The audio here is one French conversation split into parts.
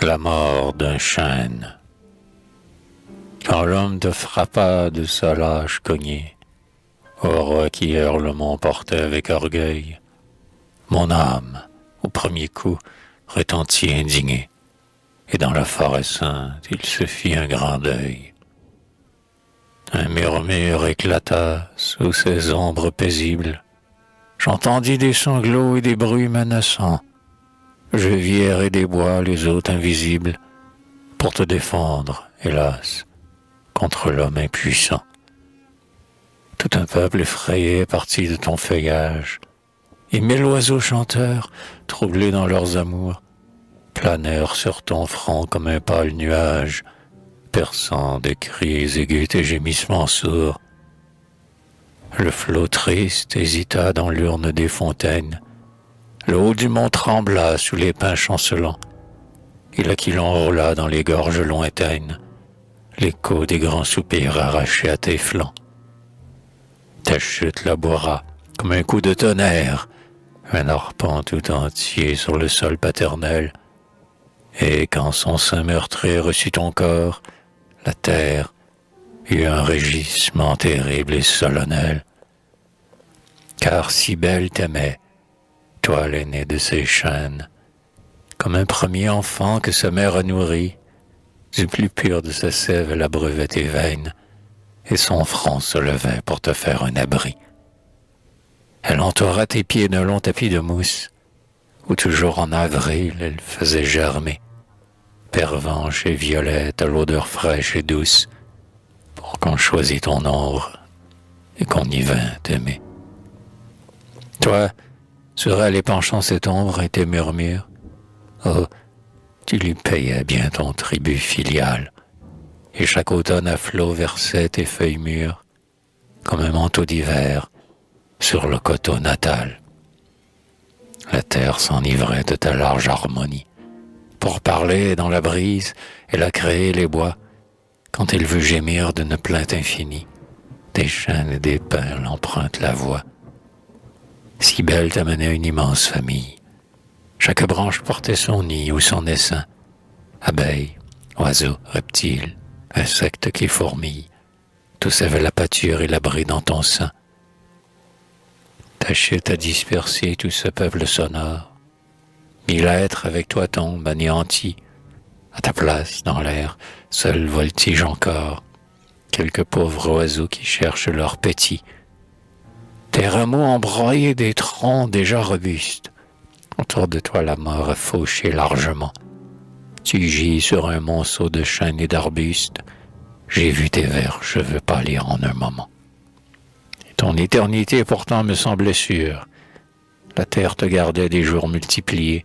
La mort d'un chêne. Quand l'homme te frappa de sa lâche cognée, ô roi qui hurlements portait avec orgueil, mon âme, au premier coup, retentit indignée, et dans la forêt sainte il se fit un grand deuil. Un murmure éclata sous ces ombres paisibles, j'entendis des sanglots et des bruits menaçants, je vis errer des bois les hôtes invisibles, pour te défendre, hélas, contre l'homme impuissant. Tout un peuple effrayé est parti de ton feuillage, et mille oiseaux chanteurs, troublés dans leurs amours, planèrent sur ton front comme un pâle nuage, perçant des cris aigus tes gémissements sourds. Le flot triste hésita dans l'urne des fontaines, le haut du mont trembla sous les pins chancelants, et l'aquilon roula dans les gorges lointaines, l'écho des grands soupirs arrachés à tes flancs. Ta chute laboura comme un coup de tonnerre, un arpent tout entier sur le sol paternel, et quand son sein meurtri reçut ton corps, la terre eut un rugissement terrible et solennel. Car si belle t'aimait, toi l'aîné de ses chaînes, comme un premier enfant que sa mère a nourri, du plus pur de sa sève elle abreuvait tes veines, et son front se levait pour te faire un abri. Elle entoura tes pieds d'un long tapis de mousse, où toujours en avril elle faisait germer, pervenche et violette à l'odeur fraîche et douce, pour qu'on choisît ton ombre et qu'on y vînt t'aimer. Toi, sur elle épanchant cette ombre et tes murmures, oh, tu lui payais bien ton tribut filial, et chaque automne à flot versait tes feuilles mûres, comme un manteau d'hiver sur le coteau natal. La terre s'enivrait de ta large harmonie. Pour parler dans la brise, elle a créé les bois, quand elle veut gémir d'une plainte infinie, des chênes et des pins l'empruntent la voix. Si belle t'amenait une immense famille. Chaque branche portait son nid ou son essaim. Abeilles, oiseaux, reptiles, insectes qui fourmillent, tous avaient la pâture et l'abri dans ton sein. Ta chute a dispersé tout ce peuple sonore. 1000 êtres avec toi tombent anéantis. À ta place, dans l'air, seuls voltigent encore quelques pauvres oiseaux qui cherchent leur petit. Tes rameaux embroyés des troncs déjà robustes. Autour de toi la mort a fauché largement. Tu gis sur un monceau de chênes et d'arbustes. J'ai vu tes verts cheveux pâlir en un moment. Et ton éternité pourtant me semblait sûre. La terre te gardait des jours multipliés.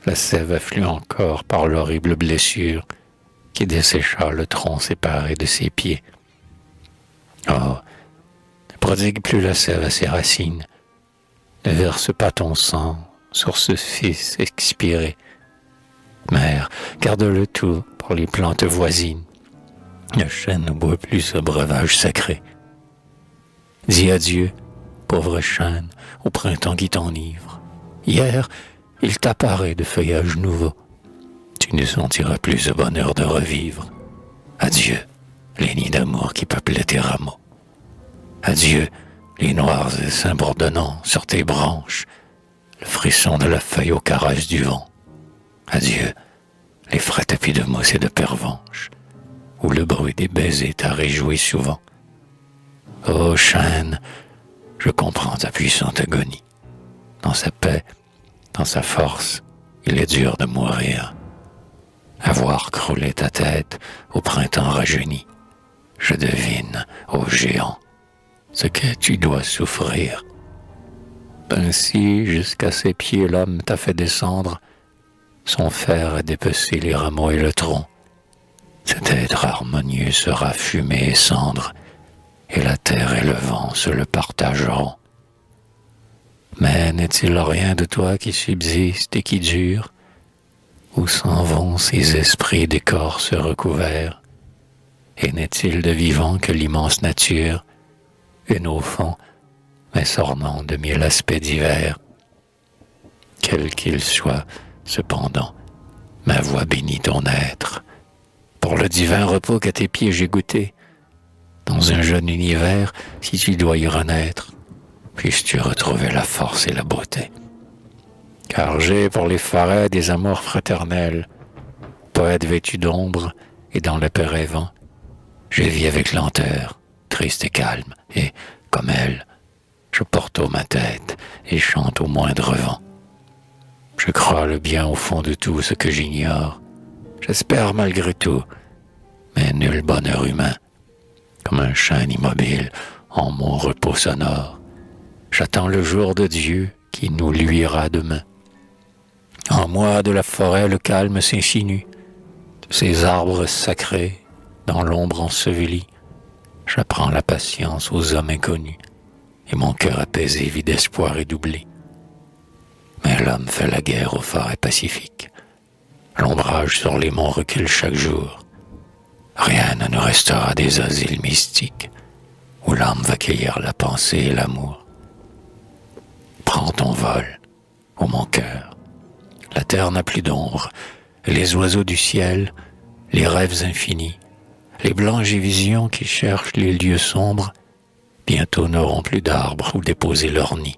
La sève afflue encore par l'horrible blessure qui dessécha le tronc séparé de ses pieds. Oh, ne prodigue plus la sève à ses racines. Ne verse pas ton sang sur ce fils expiré. Mère, garde-le tout pour les plantes voisines. Le chêne ne boit plus ce breuvage sacré. Dis adieu, pauvre chêne, au printemps qui t'enivre. Hier, il t'apparaît de feuillages nouveaux. Tu ne sentiras plus ce bonheur de revivre. Adieu, les nids d'amour qui peuplaient tes rameaux. Adieu, les noirs essaims bourdonnants sur tes branches, le frisson de la feuille aux caresses du vent. Adieu, les frais tapis de mousse et de pervenche, où le bruit des baisers t'a réjoui souvent. Ô chêne, je comprends ta puissante agonie. Dans sa paix, dans sa force, il est dur de mourir. À voir crouler ta tête au printemps rajeuni, je devine, ô géant, ce que tu dois souffrir. Ainsi, jusqu'à ses pieds, l'homme t'a fait descendre. Son fer a dépecé les rameaux et le tronc. Cet être harmonieux sera fumée et cendre, et la terre et le vent se le partageront. Mais n'est-il rien de toi qui subsiste et qui dure? Où s'en vont ces esprits d'écorce recouverts? Et n'est-il de vivant que l'immense nature, une au fond, mais s'ornant de mille aspects divers? Quel qu'il soit, cependant, Ma voix bénit ton être. Pour le divin repos qu'à tes pieds j'ai goûté. Dans un jeune univers, si tu dois y renaître, puisses-tu retrouver la force et la beauté. Car j'ai pour les forêts des amours fraternels, poète vêtu d'ombre et dans le paix rêvant, je vis avec lenteur, triste et calme, et, comme elle, je porte haut ma tête et chante au moindre vent. Je crois le bien au fond de tout ce que j'ignore. J'espère malgré tout, mais nul bonheur humain. Comme un chêne immobile en mon repos sonore, j'attends le jour de Dieu qui nous luira demain. En moi de la forêt le calme s'insinue, de ces arbres sacrés dans l'ombre ensevelie, j'apprends la patience aux hommes inconnus, et mon cœur apaisé vit d'espoir et d'oubli. Mais l'homme fait la guerre aux forêts pacifiques. L'ombrage sur les monts recule chaque jour. Rien ne nous restera des asiles mystiques où l'âme va cueillir la pensée et l'amour. Prends ton vol, ô mon cœur. La terre n'a plus d'ombre, et les oiseaux du ciel, les rêves infinis, les blanches visions qui cherchent les lieux sombres, bientôt n'auront plus d'arbres où déposer leur nid.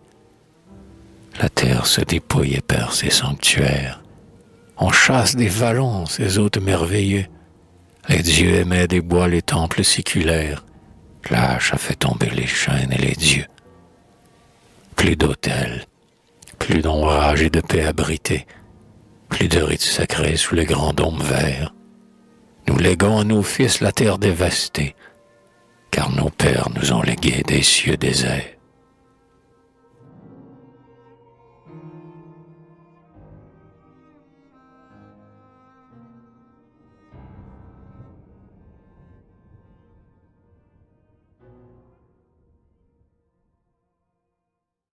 La terre se dépouille et perd ses sanctuaires. On chasse des vallons ces hôtes merveilleux. Les dieux aimaient des bois les temples séculaires. L'âge a fait tomber les chênes et les dieux. Plus d'autels, plus d'ombrage et de paix abrités, plus de rites sacrés sous les grands dômes verts. Nous léguons à nos fils la terre dévastée, car nos pères nous ont légué des cieux déserts.